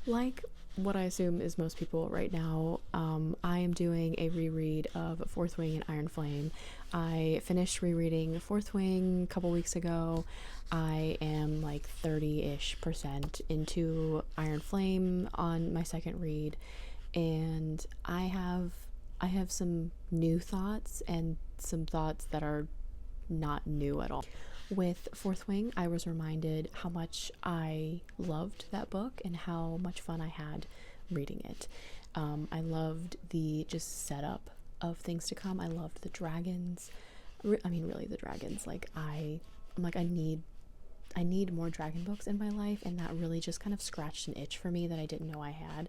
Like what I assume is most people right now, I am doing a reread of Fourth Wing and Iron Flame. I finished rereading Fourth Wing a couple weeks ago. I am like 30-ish% into Iron Flame on my second read, and I have some new thoughts and some thoughts that are not new at all. With Fourth Wing, I was reminded how much I loved that book and how much fun I had reading it. I loved the just setup of things to come. I loved the dragons. Really the dragons. I'm like, I need more dragon books in my life, and that really just kind of scratched an itch for me that I didn't know I had.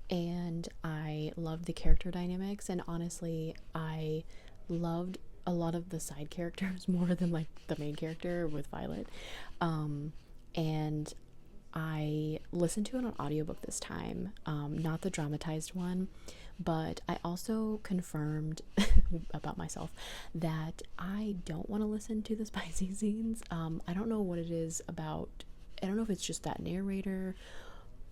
And I loved the character dynamics, and honestly, I loved a lot of the side characters more than like the main character with Violet. And I listened to it on audiobook this time, not the dramatized one, but I also confirmed about myself that I don't want to listen to the spicy scenes. I don't know what it is about. I don't know if it's just that narrator,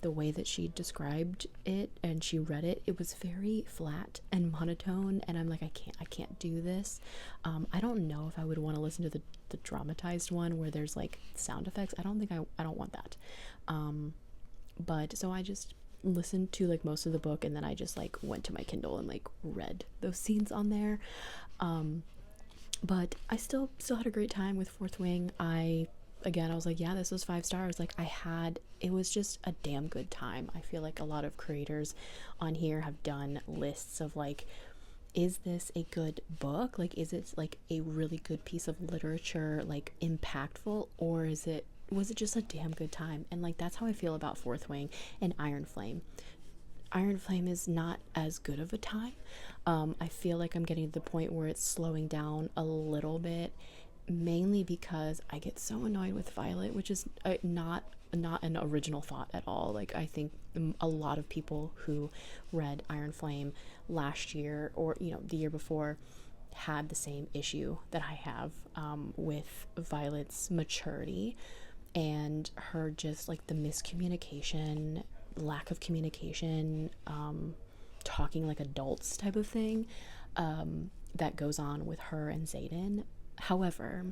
the way that she described it and she read it, it was very flat and monotone, and I'm like, I can't do this. I don't know if I would want to listen to the dramatized one where there's like sound effects. I don't want that. But so I just listened to like most of the book, and then I just like went to my Kindle and like read those scenes on there. But I still had a great time with Fourth Wing. I was like, yeah, this was 5 stars. Like it was just a damn good time. I feel like a lot of creators on here have done lists of like, is this a good book? Like, is it like a really good piece of literature, like impactful, or was it just a damn good time? And like, that's how I feel about Fourth Wing and Iron Flame. Iron Flame is not as good of a time. I feel like I'm getting to the point where it's slowing down a little bit, mainly because I get so annoyed with Violet, which is not an original thought at all. Like, I think a lot of people who read Iron Flame last year or the year before had the same issue that I have, with Violet's maturity and her just like the miscommunication, lack of communication, talking like adults type of thing, that goes on with her and Xaden. However,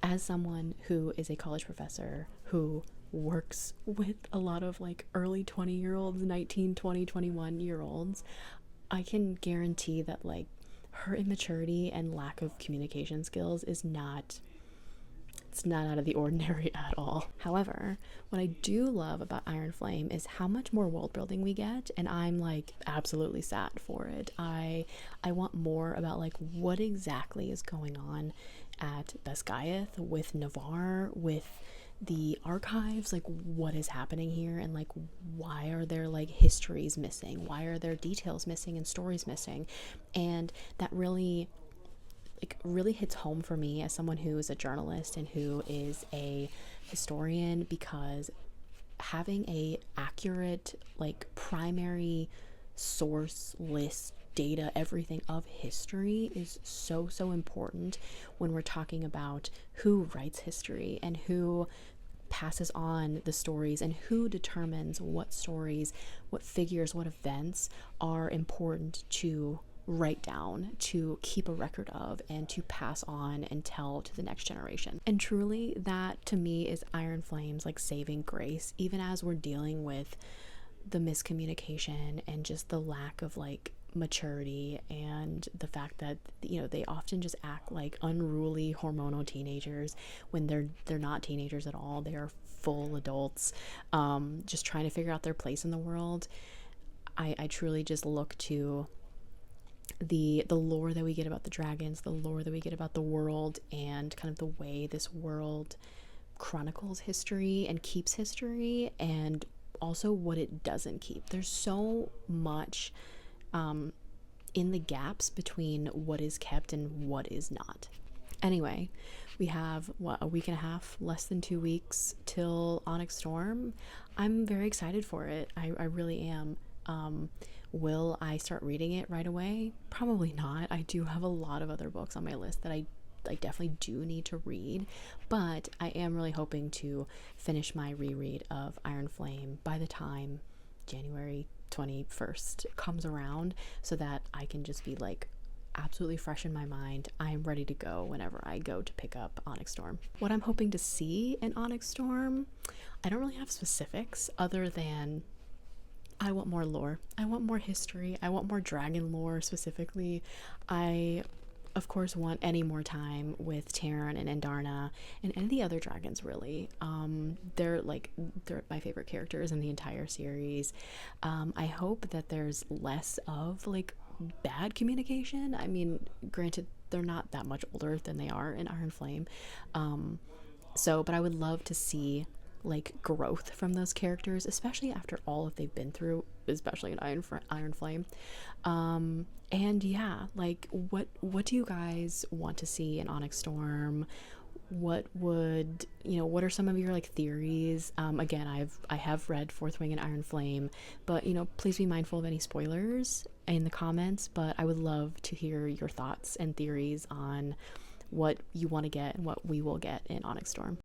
as someone who is a college professor who works with a lot of like early 20-year-olds, 19, 20, 21-year-olds, I can guarantee that like her immaturity and lack of communication skills is not out of the ordinary at all. However, what I do love about Iron Flame is how much more world building we get, and I'm like absolutely sad for it. I want more about like what exactly is going on at Basgiath with Navarre, with the archives, like what is happening here, and like why are there like histories missing, why are there details missing and stories missing. And that really hits home for me as someone who is a journalist and who is a historian, because having a accurate like primary source list data, everything of history is so important when we're talking about who writes history and who passes on the stories and who determines what stories, what figures, what events are important to write down, to keep a record of, and to pass on and tell to the next generation. And truly, that to me is Iron Flame's like saving grace, even as we're dealing with the miscommunication and just the lack of like maturity, and the fact that they often just act like unruly hormonal teenagers when they're not teenagers at all. They are full adults, just trying to figure out their place in the world. I truly just look to the lore that we get about the dragons, the lore that we get about the world, and kind of the way this world chronicles history and keeps history, and also what it doesn't keep. There's so much in the gaps between what is kept and what is not. Anyway, we have a week and a half, less than 2 weeks till Onyx Storm. I'm very excited for it. I really am. Will I start reading it right away? Probably not. I do have a lot of other books on my list that like definitely do need to read, but I am really hoping to finish my reread of Iron Flame by the time January 21st comes around, so that I can just be like absolutely fresh in my mind. I am ready to go whenever I go to pick up Onyx Storm. What I'm hoping to see in Onyx Storm, I don't really have specifics other than I want more lore. I want more history. I want more dragon lore specifically. I, of course, want any more time with Terran and Andarna and any of the other dragons, really. They're my favorite characters in the entire series. I hope that there's less of like bad communication. I mean, granted, they're not that much older than they are in Iron Flame. But I would love to see like growth from those characters, especially after all that they've been through, especially in Iron Flame. And yeah, like what do you guys want to see in Onyx Storm? What are some of your like theories? Again, I have read Fourth Wing and Iron Flame, but please be mindful of any spoilers in the comments. But I would love to hear your thoughts and theories on what you want to get and what we will get in Onyx Storm.